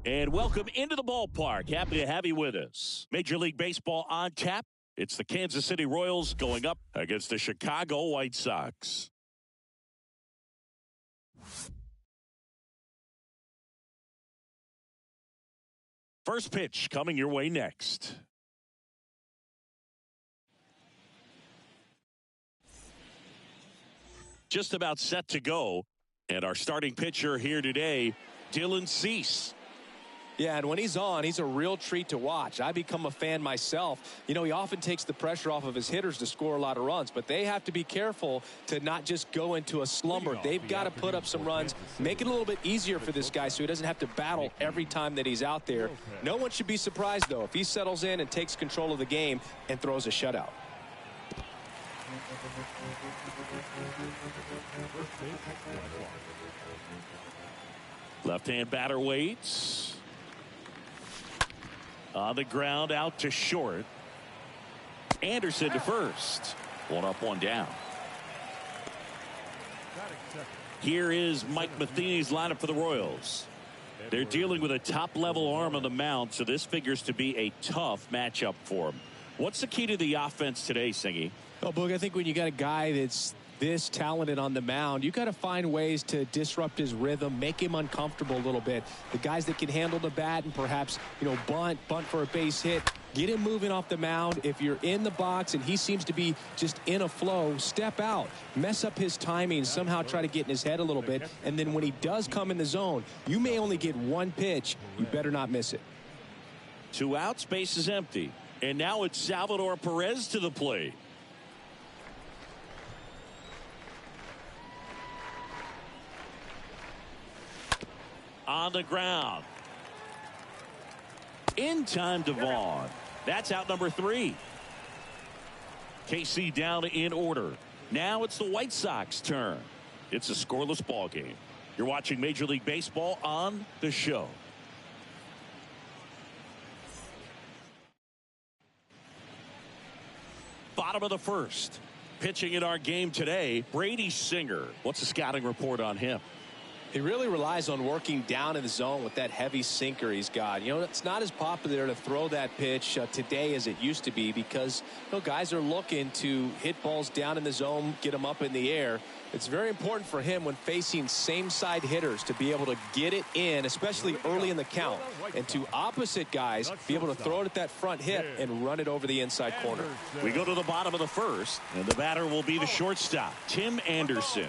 And welcome into the ballpark. Happy to have you with us. Major League Baseball on tap. It's the Kansas City Royals going up against the Chicago White Sox. First pitch coming your way next. Just about set to go. And our starting pitcher here today, Dylan Cease. Yeah, and when he's on, he's a real treat to watch. I become a fan myself. You know, he often takes the pressure off of his hitters to score a lot of runs, but they have to be careful to not just go into a slumber. They've got to put up some runs, make it a little bit easier for this guy so he doesn't have to battle every time that he's out there. No one should be surprised, though, if he settles in and takes control of the game and throws a shutout. Left-hand batter waits. On the ground, out to short. Anderson to first. One up, one down. Here is Mike Matheny's lineup for the Royals. They're dealing with a top-level arm on the mound, so this figures to be a tough matchup for them. What's the key to the offense today, Singy? Oh, Boog, I think when you got a guy that's this talented on the mound, you got to find ways to disrupt his rhythm, make him uncomfortable a little bit. The guys that can handle the bat and perhaps, bunt for a base hit, get him moving off the mound. If you're in the box and he seems to be just in a flow, step out, mess up his timing, somehow try to get in his head a little bit. And then when he does come in the zone, you may only get one pitch. You better not miss it. 2 outs, base is empty. And now it's Salvador Perez to the plate. On the ground. In time to Vaughn. That's out number 3. KC down in order. Now it's the White Sox turn. It's a scoreless ball game. You're watching Major League Baseball on the show. Bottom of the first. Pitching in our game today, Brady Singer. What's the scouting report on him? He really relies on working down in the zone with that heavy sinker he's got. It's not as popular to throw that pitch today as it used to be because guys are looking to hit balls down in the zone, get them up in the air. It's very important for him when facing same side hitters to be able to get it in, especially early in the count, and to opposite guys be able to throw it at that front hip and run it over the inside corner. We go to the bottom of the first, and the batter will be the shortstop, Tim Anderson.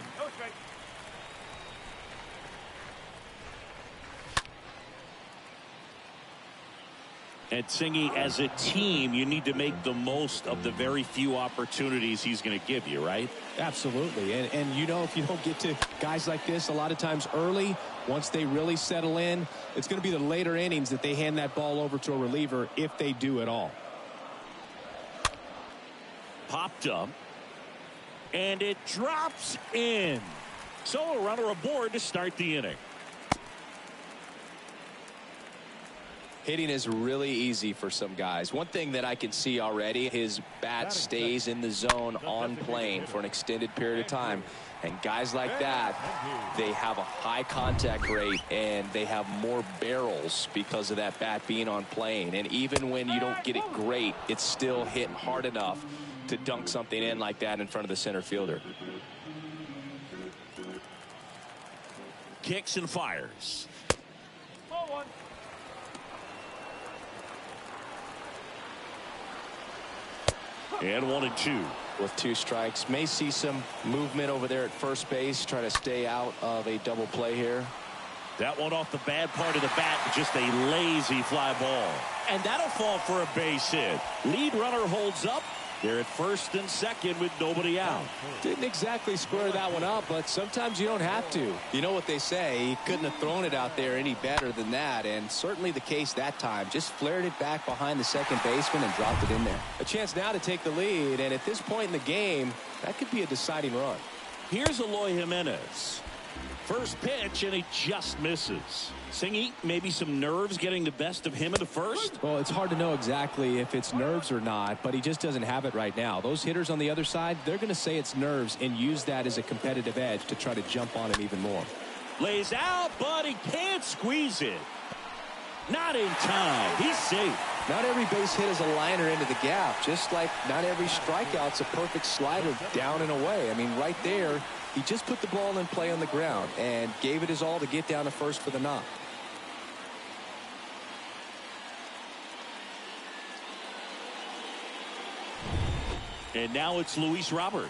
And Singy, as a team, you need to make the most of the very few opportunities he's going to give you, right? Absolutely. And if you don't get to guys like this a lot of times early, once they really settle in, it's going to be the later innings that they hand that ball over to a reliever if they do at all. Popped up. And it drops in. So a runner aboard to start the inning. Hitting is really easy for some guys. One thing that I can see already, his bat stays in the zone on plane for an extended period of time. And guys like that, they have a high contact rate and they have more barrels because of that bat being on plane. And even when you don't get it great, it's still hitting hard enough to dunk something in like that in front of the center fielder. Kicks and fires. And 1-2. With 2 strikes. May see some movement over there at first base. Try to stay out of a double play here. That one off the bad part of the bat. Just a lazy fly ball. And that'll fall for a base hit. Lead runner holds up. They're at first and second with nobody out. Didn't exactly square that one up, but sometimes you don't have to. You know what they say, he couldn't have thrown it out there any better than that, and certainly the case that time. Just flared it back behind the second baseman and dropped it in there. A chance now to take the lead, and at this point in the game, that could be a deciding run. Here's Eloy Jimenez. First pitch, and he just misses. Singy, maybe some nerves getting the best of him in the first? Well, it's hard to know exactly if it's nerves or not, but he just doesn't have it right now. Those hitters on the other side, they're going to say it's nerves and use that as a competitive edge to try to jump on him even more. Lays out, but he can't squeeze it. Not in time. He's safe. Not every base hit is a liner into the gap, just like not every strikeout's a perfect slider down and away. I mean, right there, he just put the ball in play on the ground and gave it his all to get down to first for the knock. And now it's Luis Robert.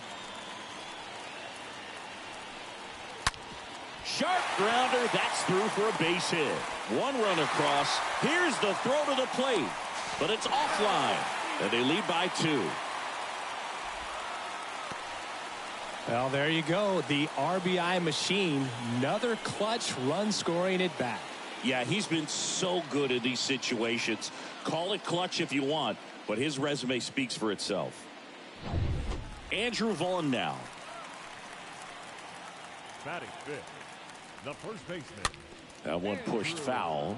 Sharp grounder. That's through for a base hit. One run across. Here's the throw to the plate. But it's offline. And they lead by 2. Well, there you go. The RBI machine. Another clutch run scoring at bat. Yeah, he's been so good in these situations. Call it clutch if you want, but his resume speaks for itself. Andrew Vaughn now. Batting fifth, the first baseman. That one pushed foul.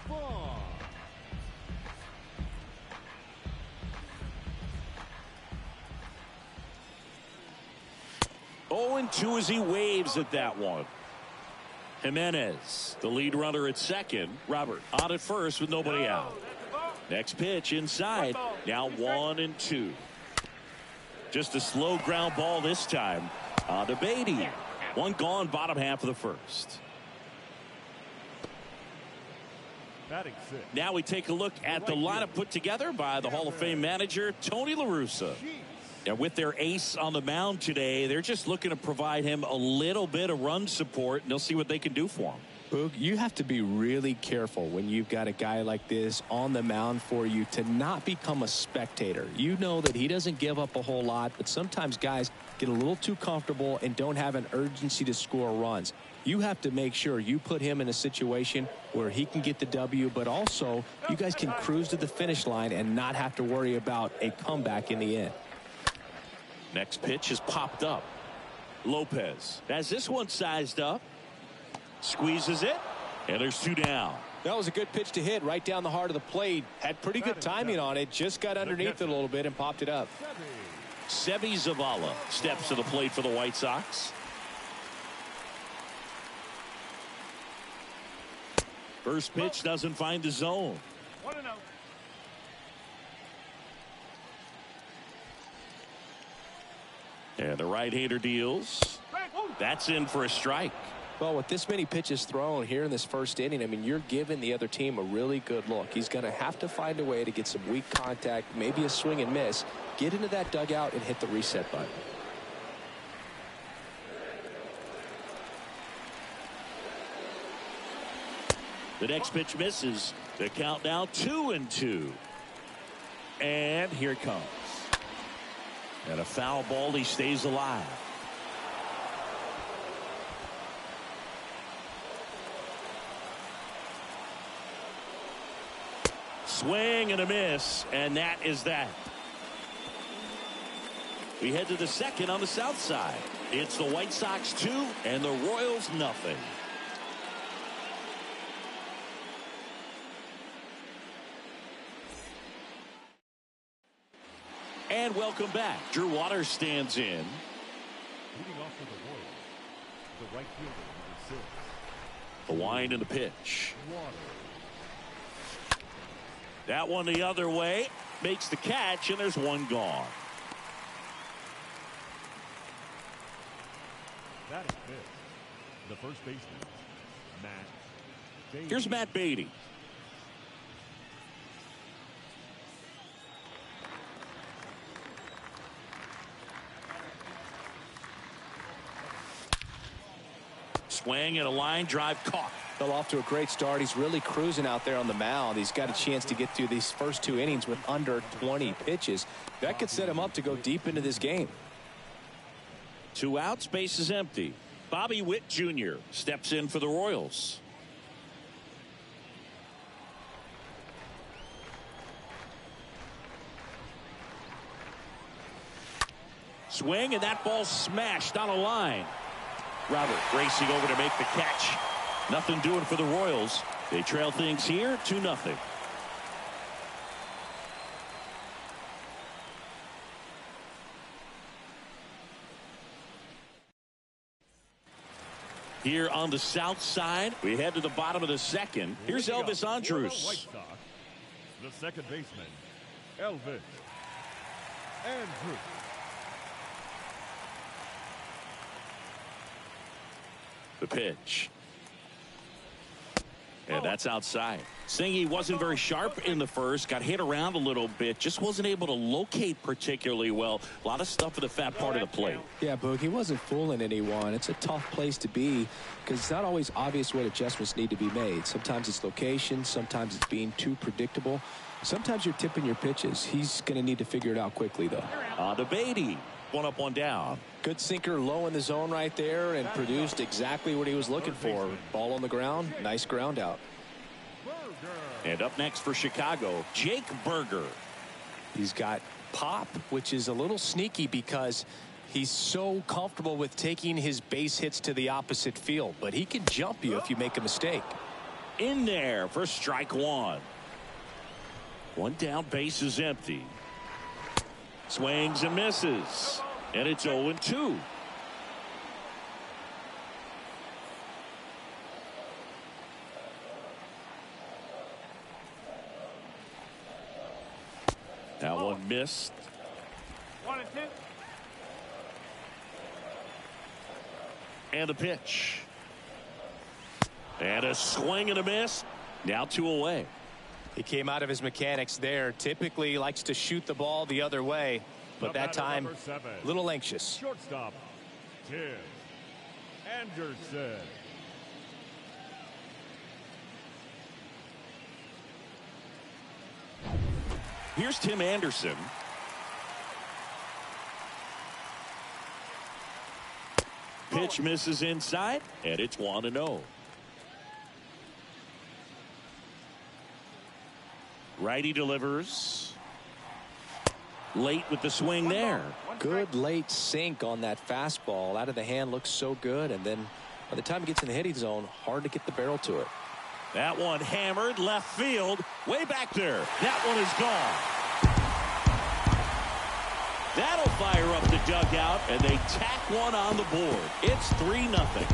Vaughn. 0-2 as he waves at that one. Jimenez, the lead runner at second. Robert on at first with nobody out. Next pitch inside. Now 1-2. Just a slow ground ball this time. To Beatty. One gone, bottom half of the first. Batting sixth. Now we take a look at the lineup put together by the Hall of Fame manager, Tony La Russa. And with their ace on the mound today, they're just looking to provide him a little bit of run support, and they'll see what they can do for him. Boog, you have to be really careful when you've got a guy like this on the mound for you to not become a spectator. You know that he doesn't give up a whole lot, but sometimes guys get a little too comfortable and don't have an urgency to score runs. You have to make sure you put him in a situation where he can get the W, but also you guys can cruise to the finish line and not have to worry about a comeback in the end. Next pitch is popped up. Lopez has this one sized up. Squeezes it. And there's 2 down. That was a good pitch to hit right down the heart of the plate. Had pretty good timing on it. Just got underneath it a little bit and popped it up. Seby Zavala steps to the plate for the White Sox. First pitch doesn't find the zone. 1-0. And the right-hander deals. That's in for a strike. Well, with this many pitches thrown here in this first inning, I mean, you're giving the other team a really good look. He's going to have to find a way to get some weak contact, maybe a swing and miss, get into that dugout and hit the reset button. The next pitch misses. The count now 2-2. And here it comes. And a foul ball. He stays alive. Swing and a miss, and that is that. We head to the second on the south side. It's the White Sox 2 and the Royals nothing. And welcome back. Drew Waters stands in. Leading off for the Royals, the right fielder, number 6. The wind and the pitch. Waters. That one the other way. Makes the catch, and there's one gone. Batting fifth, the first baseman, Matt Beatty. Here's Matt Beatty. Swing and a line drive caught. Fell off to a great start. He's really cruising out there on the mound. He's got a chance to get through these first 2 innings with under 20 pitches. That could set him up to go deep into this game. 2 outs, base is empty. Bobby Witt Jr. steps in for the Royals. Swing, and that ball smashed on a line. Robert racing over to make the catch. Nothing doing for the Royals. They trail things here 2-0. Here on the south side, we head to the bottom of the second. Here's Elvis Andrus. The second baseman, Elvis Andrus. The pitch. And that's outside. Saying he wasn't very sharp in the first, got hit around a little bit, just wasn't able to locate particularly well. A lot of stuff in the fat part of the plate. Yeah, Boog, he wasn't fooling anyone. It's a tough place to be because it's not always obvious what adjustments need to be made. Sometimes it's location, sometimes it's being too predictable. Sometimes you're tipping your pitches. He's going to need to figure it out quickly, though. The Beatty. One up, one down. Good sinker low in the zone right there and produced exactly what he was looking for. Ball on the ground, nice ground out. And up next for Chicago, Jake Burger. He's got pop, which is a little sneaky because he's so comfortable with taking his base hits to the opposite field. But he can jump you if you make a mistake. In there for strike one. One down, base is empty. Swings and misses. And it's 0-2. That one missed. 1-2. And the pitch. And a swing and a miss. Now 2 away. He came out of his mechanics there. Typically likes to shoot the ball the other way, but that time a little anxious. Shortstop, Tim Anderson. Here's Tim Anderson. Pitch misses inside, and it's 1-0. Righty delivers. Late with the swing there. Good late sink on that fastball. Out of the hand, looks so good, and then by the time it gets in the hitting zone, hard to get the barrel to it. That one hammered left field, way back there. That one is gone. That'll fire up the dugout, and they tack one on the board. It's 3-0.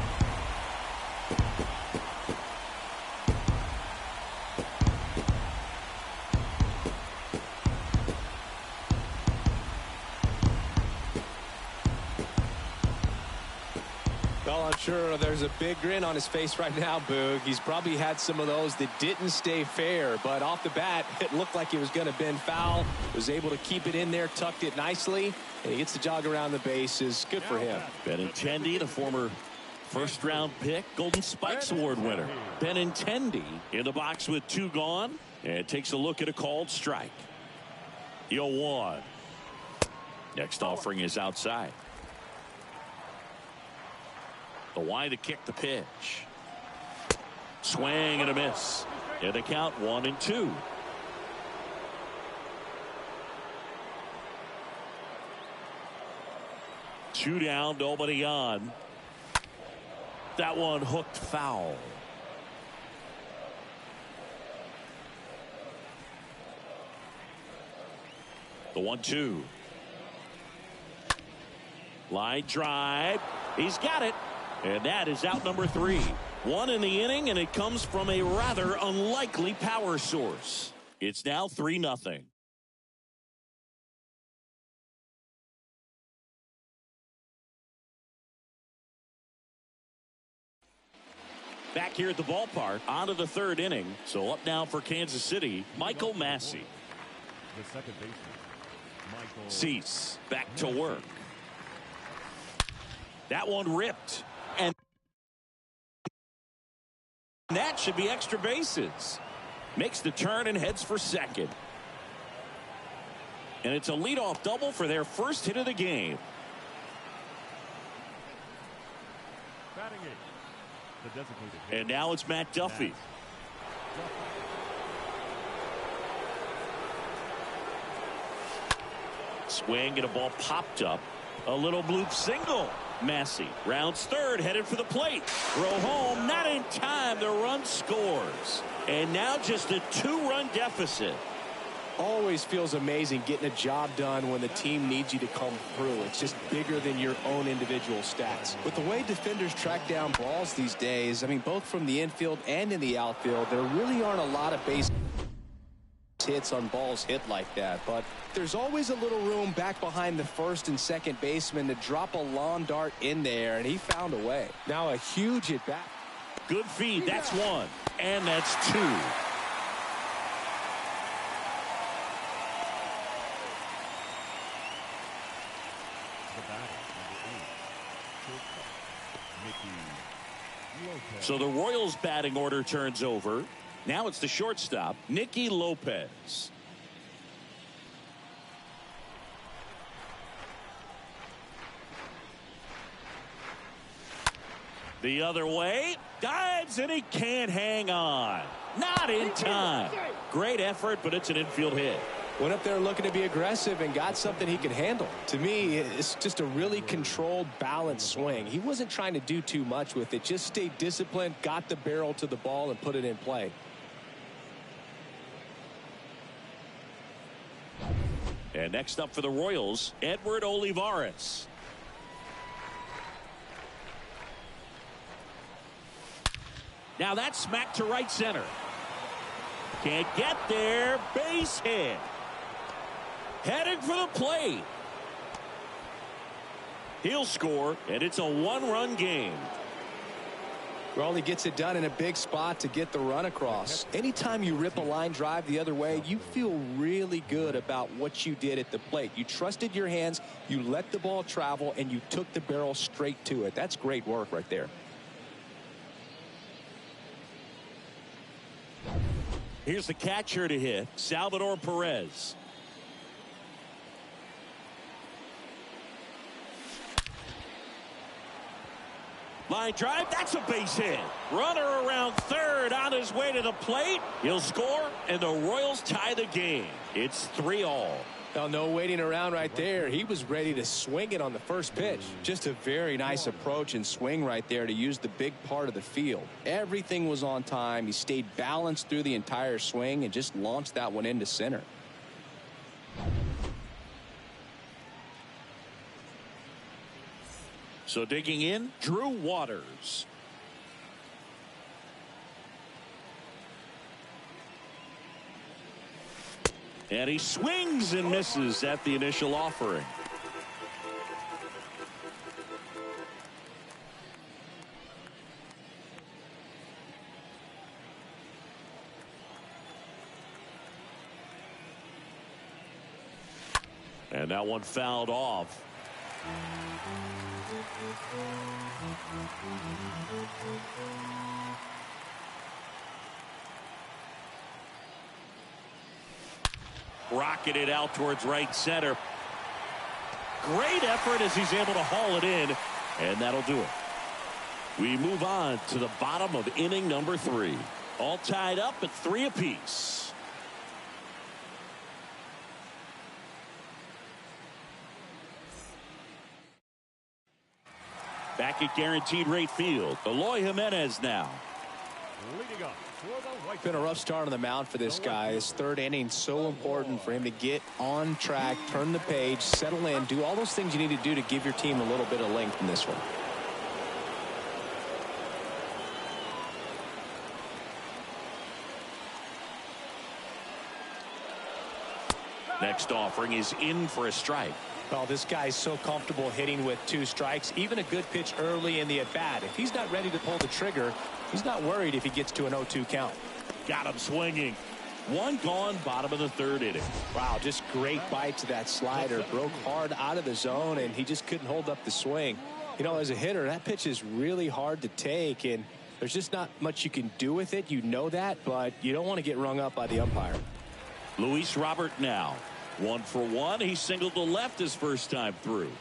Well, I'm sure there's a big grin on his face right now, Boog. He's probably had some of those that didn't stay fair, but off the bat, it looked like he was going to bend foul. Was able to keep it in there, tucked it nicely, and he gets the jog around the bases. Good for him. Benintendi, the former first-round pick, Golden Spikes Award winner. Benintendi in the box with 2 gone, and takes a look at a called strike. 0-1. Next offering is outside. The wide to kick the pitch. Swing and a miss. And the count 1-2. Two down, nobody on. That one hooked foul. The 1-2. Line drive. He's got it. And that is out number 3. 1 in the inning, and it comes from a rather unlikely power source. It's now 3-0. Back here at the ballpark, on to the 3rd inning. So up now for Kansas City, Michael Massey. The second baseman, Michael Cease back to work. That one ripped. And that should be extra bases. Makes the turn and heads for second. And it's a leadoff double for their first hit of the game. batting 8. The designated hitter. And now it's Matt Duffy. Swing and a ball popped up. A little bloop single. Massey rounds third, headed for the plate. Throw home, not in time. The run scores. And now just a 2-run deficit. Always feels amazing getting a job done when the team needs you to come through. It's just bigger than your own individual stats. With the way defenders track down balls these days, I mean, both from the infield and in the outfield, there really aren't a lot of base hits on balls hit like that, but there's always a little room back behind the first and second baseman to drop a lawn dart in there, and he found a way. Now a huge at bat. Good feed. That's one, and that's two. So the Royals batting order turns over. Now it's the shortstop, Nicky Lopez. The other way, dives, and he can't hang on. Not in time. Great effort, but it's an infield hit. Went up there looking to be aggressive and got something he could handle. To me, it's just a really controlled, balanced swing. He wasn't trying to do too much with it. Just stayed disciplined, got the barrel to the ball, and put it in play. And next up for the Royals, Edward Olivares. Now that's smacked to right center. Can't get there. Base hit. Heading for the plate. He'll score, and it's a one-run game. Well, he gets it done in a big spot to get the run across. Anytime you rip a line drive the other way, you feel really good about what you did at the plate. You trusted your hands, you let the ball travel, and you took the barrel straight to it. That's great work right there. Here's the catcher to hit, Salvador Perez. Line drive, that's a base hit. Runner around third on his way to the plate. He'll score, and the Royals tie the game. It's 3-all. Well, no waiting around right there. He was ready to swing it on the first pitch. Just a very nice approach and swing right there to use the big part of the field. Everything was on time. He stayed balanced through the entire swing and just launched that one into center. So digging in, Drew Waters. And he swings and misses at the initial offering. And that one fouled off. Rocketed out towards right center. Great effort as he's able to haul it in, and that'll do it. We move on to the bottom of inning number 3. All tied up at 3 apiece. Back at Guaranteed Rate Field, Eloy Jimenez now. Leading up for the White Been a rough start on the mound for this guy. His third inning, so important for him to get on track, turn the page, settle in, do all those things you need to do to give your team a little bit of length in this one. Next offering is in for a strike. Well, this guy's so comfortable hitting with 2 strikes, even a good pitch early in the at-bat. If he's not ready to pull the trigger, he's not worried if he gets to an 0-2 count. Got him swinging. One gone, bottom of the 3rd inning. Wow, just great bite to that slider. Broke hard out of the zone, and he just couldn't hold up the swing. You know, as a hitter, that pitch is really hard to take, and there's just not much you can do with it. You know that, but you don't want to get rung up by the umpire. Luis Robert now. 1 for 1. He singled to left his first time through.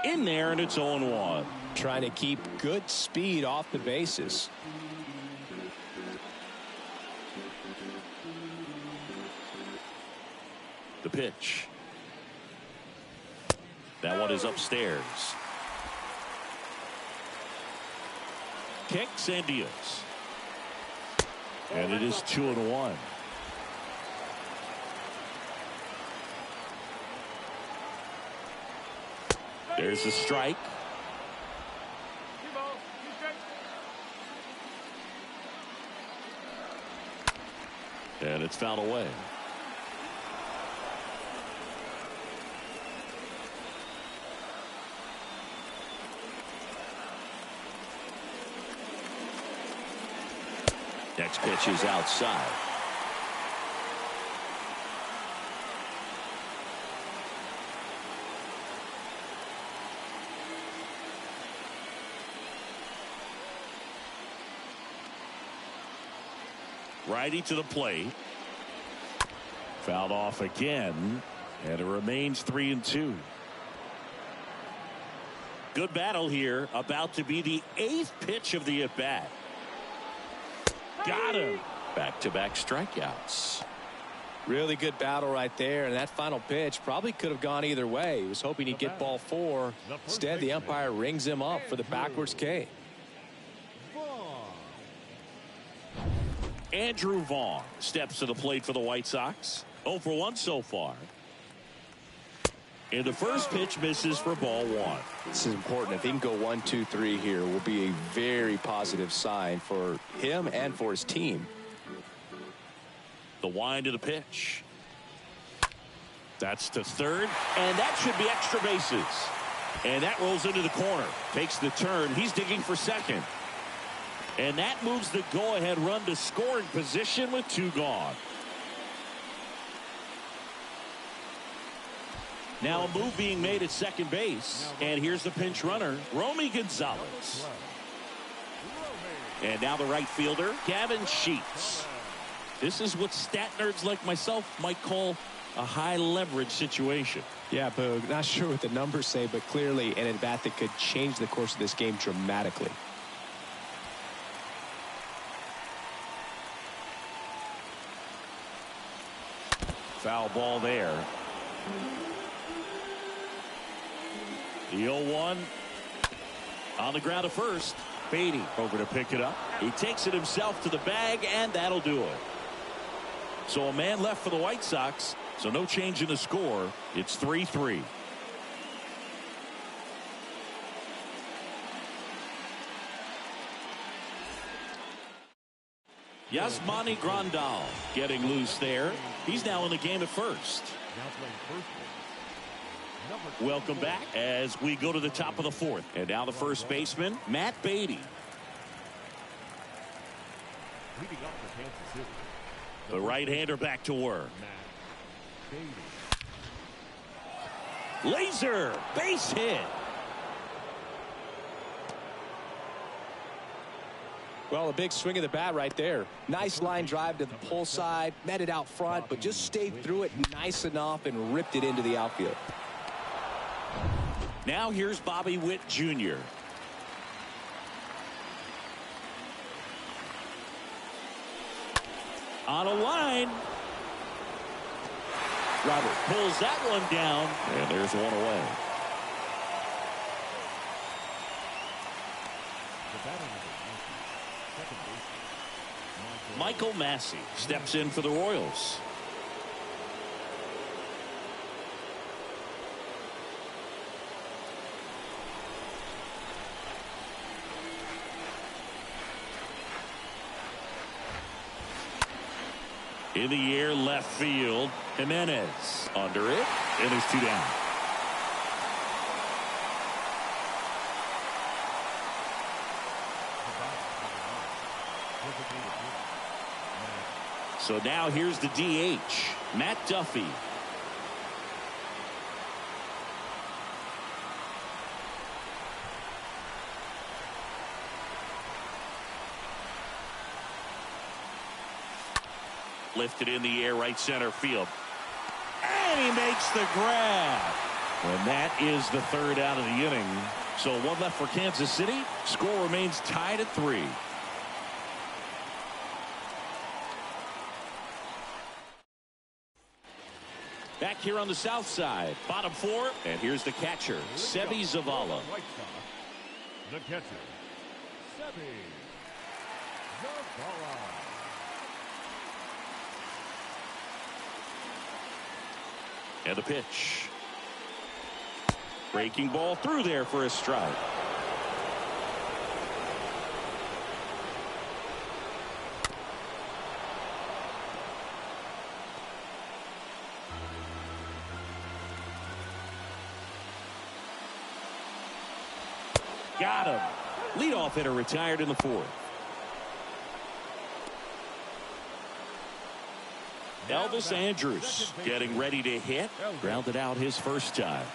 In there, and it's 0-1. Trying to keep good speed off the bases. The pitch. That one is upstairs. Kicks and deals. And it is 2-1. There's the strike. And it's fouled away. Next pitch is outside. Righty to the plate. Fouled off again, and it remains 3-2. Good battle here. About to be the 8th pitch of the at-bat. Got him. Back-to-back strikeouts. Really good battle right there, and that final pitch probably could have gone either way. He was hoping he'd get ball 4. Instead, the umpire rings him up for the backwards K. Andrew Vaughn steps to the plate for the White Sox. 0 for 1 so far. And the first pitch misses for ball 1. This is important. If he can go 1, 2, 3 here, will be a very positive sign for him and for his team. The wind of the pitch. That's to third, and that should be extra bases. And that rolls into the corner. Takes the turn. He's digging for second. And that moves the go-ahead run to scoring position with 2 gone. Now a move being made at second base. And here's the pinch runner, Romy Gonzalez. And now the right fielder, Gavin Sheets. This is what stat nerds like myself might call a high leverage situation. Yeah, Boog, not sure what the numbers say, but clearly an at-bat that could change the course of this game dramatically. Foul ball there. The 0-1 on the ground to first. Beatty over to pick it up. He takes it himself to the bag, and that'll do it. So a man left for the White Sox, so no change in the score. It's 3-3. Yasmani Grandal getting loose there. He's now in the game at first. Welcome back as we go to the top of the 4th. And now the first baseman, Matt Beatty. The right-hander back to work. Laser base hit. Well, a big swing of the bat right there. Nice line drive to the pull side, met it out front, but just stayed through it nice enough and ripped it into the outfield. Now here's Bobby Witt Jr. On a line. Robert pulls that one down, and there's one away. Michael Massey steps in for the Royals. In the air, left field. Jimenez under it, and there's 2 down. So now here's the DH, Matt Duffy. Lifted in the air, right center field. And he makes the grab. And that is the 3rd out of the inning. So 1 left for Kansas City. Score remains tied at 3. Back here on the south side, bottom 4, and here's the catcher, Seby Zavala. The catcher, Seby Zavala. And the pitch. Breaking ball through there for a strike. Got him. Leadoff hitter retired in the fourth. Elvis Andrus getting ready to hit. Grounded out his first time.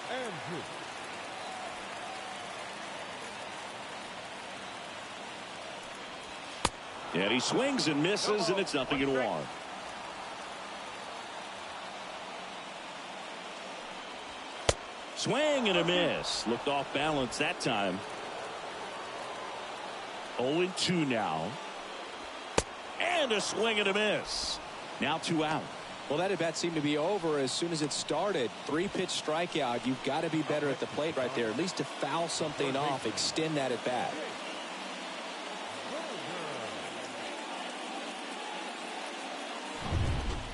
And he swings and misses, and it's 0-1. Swing and a miss. Looked off balance that time. 0-2 now. And a swing and a miss. Now 2 out. Well, that at bat seemed to be over as soon as it started. 3-pitch strikeout. You've got to be better at the plate right there. At least to foul something off, extend that at bat.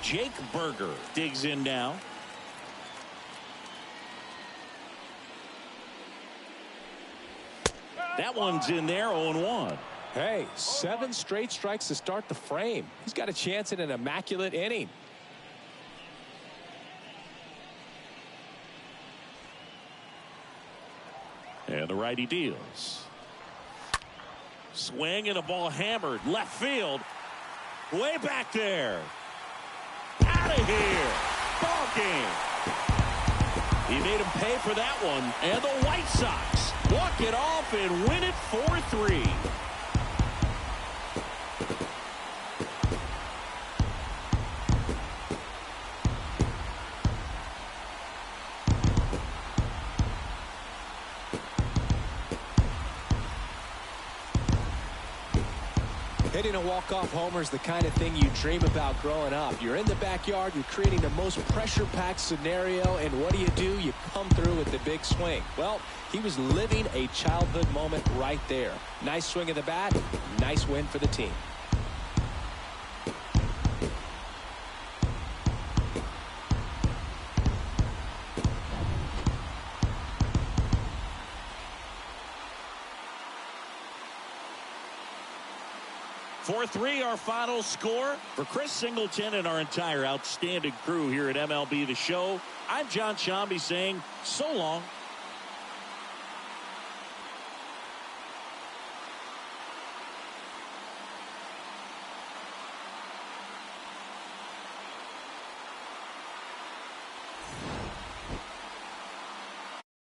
Jake Berger digs in now. That one's in there, 0-1. Hey, 7 straight strikes to start the frame. He's got a chance at an immaculate inning. And the righty deals. Swing and a ball hammered left field. Way back there. Out of here. Ball game. He made him pay for that one. And the White Sox walk it off and win it 4-3. Hitting a walk-off homer is the kind of thing you dream about growing up. You're in the backyard, you're creating the most pressure-packed scenario, and what do? You come through with the big swing. Well, he was living a childhood moment right there. Nice swing of the bat, nice win for the team. (4-3) our final score. For Chris Singleton and our entire outstanding crew here at MLB The Show, I'm John Shambi saying so long.